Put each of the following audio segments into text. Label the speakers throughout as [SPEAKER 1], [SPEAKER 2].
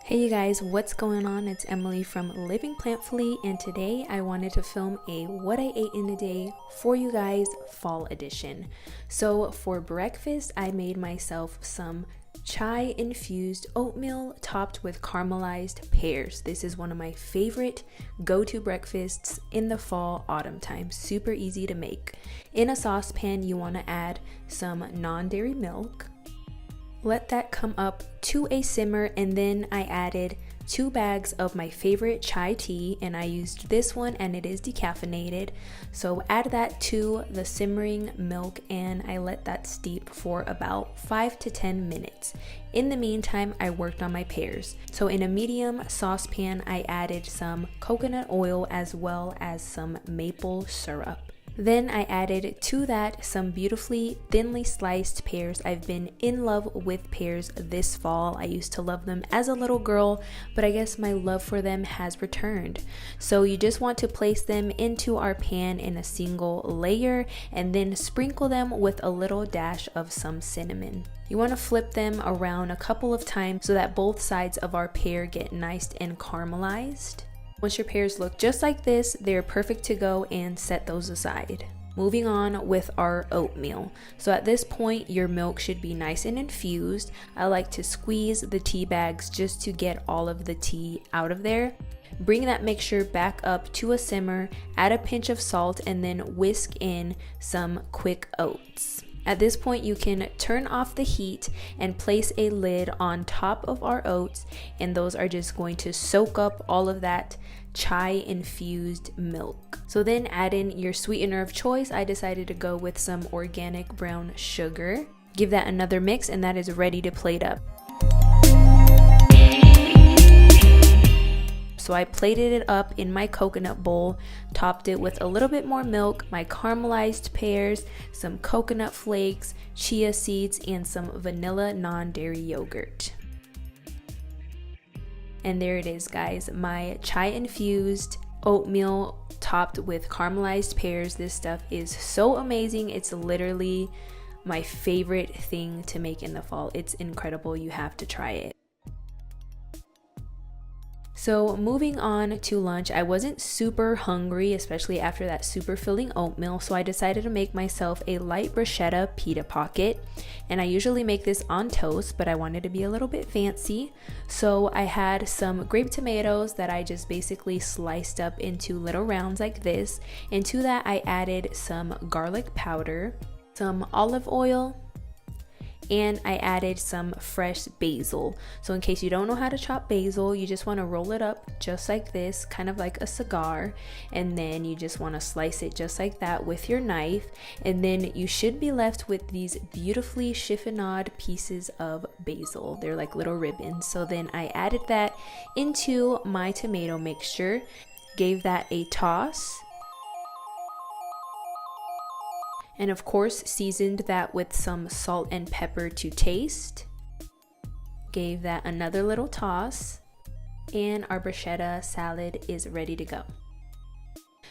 [SPEAKER 1] Hey you guys, what's going on? It's Emily from Living Plantfully, and today I wanted to film a what I ate in a day for you guys fall edition. So for breakfast, I made myself some chia infused oatmeal topped with caramelized pears. This is one of my favorite go-to breakfasts in the fall autumn time. Super easy to make. In a saucepan, you want to add some non-dairy milk. Let that come up to a simmer, and then I added 2 bags of my favorite chai tea, and I used this one and it is decaffeinated. So add that to the simmering milk and I let that steep for about 5 to 10 minutes. In the meantime, I worked on my pears. So in a medium saucepan, I added some coconut oil as well as some maple syrup. Then I added to that some beautifully thinly sliced pears. I've been in love with pears this fall. I used to love them as a little girl, but I guess my love for them has returned. So you just want to place them into our pan in a single layer and then sprinkle them with a little dash of some cinnamon. You want to flip them around a couple of times so that both sides of our pear get nice and caramelized. Once your pears look just like this, they're perfect to go, and set those aside. Moving on with our oatmeal. So at this point, your milk should be nice and infused. I like to squeeze the tea bags just to get all of the tea out of there. Bring that mixture back up to a simmer, add a pinch of salt, and then whisk in some quick oats. At this point, you can turn off the heat and place a lid on top of our oats, and those are just going to soak up all of that chai infused milk. So then add in your sweetener of choice. I decided to go with some organic brown sugar. Give that another mix, and that is ready to plate up. So I plated it up in my coconut bowl, topped it with a little bit more milk, my caramelized pears, some coconut flakes, chia seeds, and some vanilla non-dairy yogurt. And there it is, guys, my chai infused oatmeal topped with caramelized pears. This stuff is so amazing. It's literally my favorite thing to make in the fall. It's incredible. You have to try it. So moving on to lunch, I wasn't super hungry, especially after that super filling oatmeal, so I decided to make myself a light bruschetta pita pocket. And I usually make this on toast, but I wanted to be a little bit fancy. So I had some grape tomatoes that I just basically sliced up into little rounds like this. And to that I added some garlic powder, some olive oil, and I added some fresh basil. So in case you don't know how to chop basil, you just want to roll it up just like this, kind of like a cigar, and then you just want to slice it just like that with your knife, and then you should be left with these beautifully chiffonade pieces of basil. They're like little ribbons. So then I added that into my tomato mixture, gave that a toss, and of course seasoned that with some salt and pepper to taste. Gave that another little toss, and our bruschetta salad is ready to go.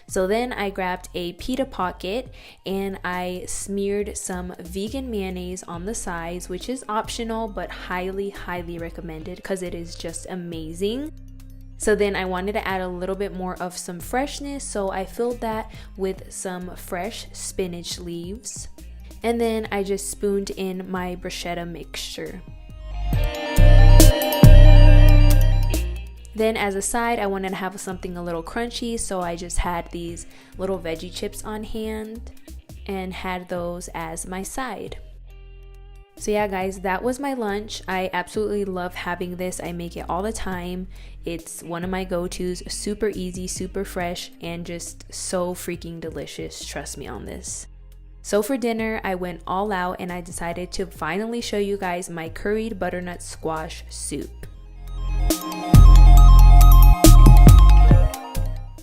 [SPEAKER 1] So then I grabbed a pita pocket and I smeared some vegan mayonnaise on the sides, which is optional but highly recommended because it is just amazing. So then I wanted to add a little bit more of some freshness, so I filled that with some fresh spinach leaves. And then I just spooned in my bruschetta mixture. Then as a side, I wanted to have something a little crunchy, so I just had these little veggie chips on hand and had those as my side. So yeah, guys, that was my lunch. I absolutely love having this. I make it all the time. It's one of my go-tos, super easy, super fresh, and just so freaking delicious. Trust me on this. So for dinner, I went all out and I decided to finally show you guys my curried butternut squash soup.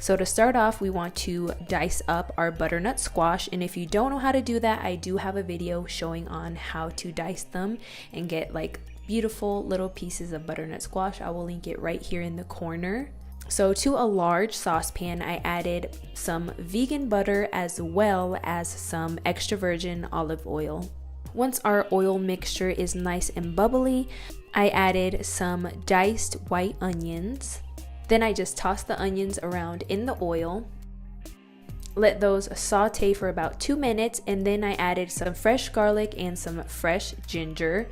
[SPEAKER 1] So to start off, we want to dice up our butternut squash, and if you don't know how to do that, I do have a video showing on how to dice them and get like beautiful little pieces of butternut squash. I will link it right here in the corner. So to a large saucepan, I added some vegan butter as well as some extra virgin olive oil. Once our oil mixture is nice and bubbly, I added some diced white onions. Then I just tossed the onions around in the oil. Let those saute for about 2 minutes, and then I added some fresh garlic and some fresh ginger.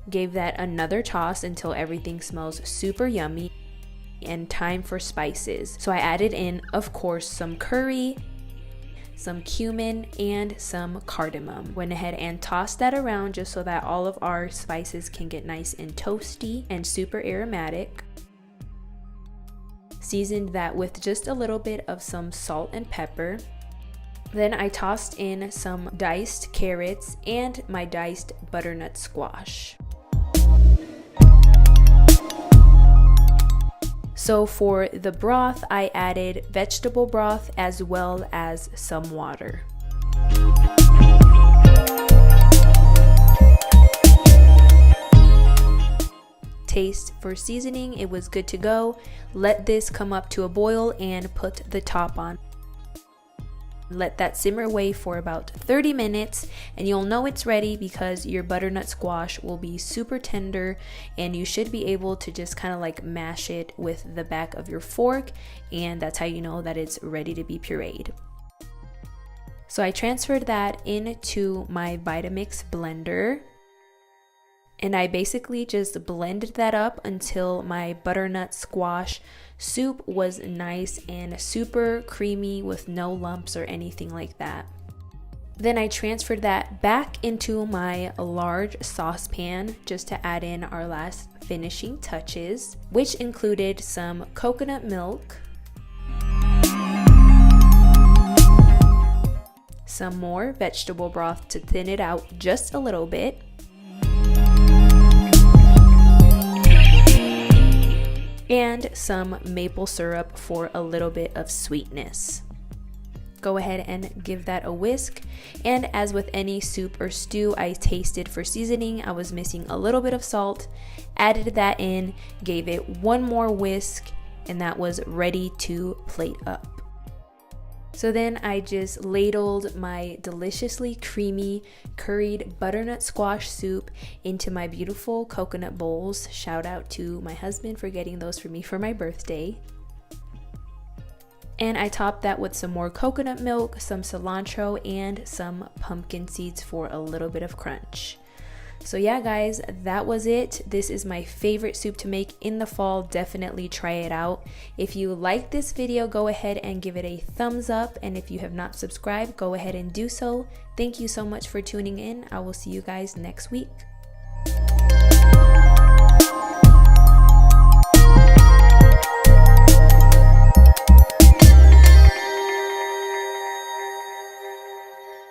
[SPEAKER 1] Gave that another toss until everything smells super yummy. And time for spices. So I added in, of course, some curry, some cumin, and some cardamom. Went ahead and tossed that around just so that all of our spices can get nice and toasty and super aromatic. Seasoned that with just a little bit of some salt and pepper. Then I tossed in some diced carrots and my diced butternut squash. So for the broth, I added vegetable broth as well as some water. Taste for seasoning, it was good to go. Let this come up to a boil and put the top on. Let that simmer away for about 30 minutes and you'll know it's ready because your butternut squash will be super tender and you should be able to just kind of like mash it with the back of your fork, and that's how you know that it's ready to be pureed. So I transferred that into my Vitamix blender. And I basically just blended that up until my butternut squash soup was nice and super creamy with no lumps or anything like that. Then I transferred that back into my large saucepan just to add in our last finishing touches, which included some coconut milk, some more vegetable broth to thin it out just a little bit, and some maple syrup for a little bit of sweetness. Go ahead and give that a whisk, and as with any soup or stew, I tasted for seasoning. I was missing a little bit of salt, added that in, gave it one more whisk, and that was ready to plate up. So then I just ladled my deliciously creamy curried butternut squash soup into my beautiful coconut bowls. Shout out to my husband for getting those for me for my birthday. And I topped that with some more coconut milk, some cilantro, and some pumpkin seeds for a little bit of crunch. So yeah guys, that was it. This is my favorite soup to make in the fall. Definitely try it out. If you like this video, go ahead and give it a thumbs up. And if you have not subscribed, go ahead and do so. Thank you so much for tuning in. I will see you guys next week.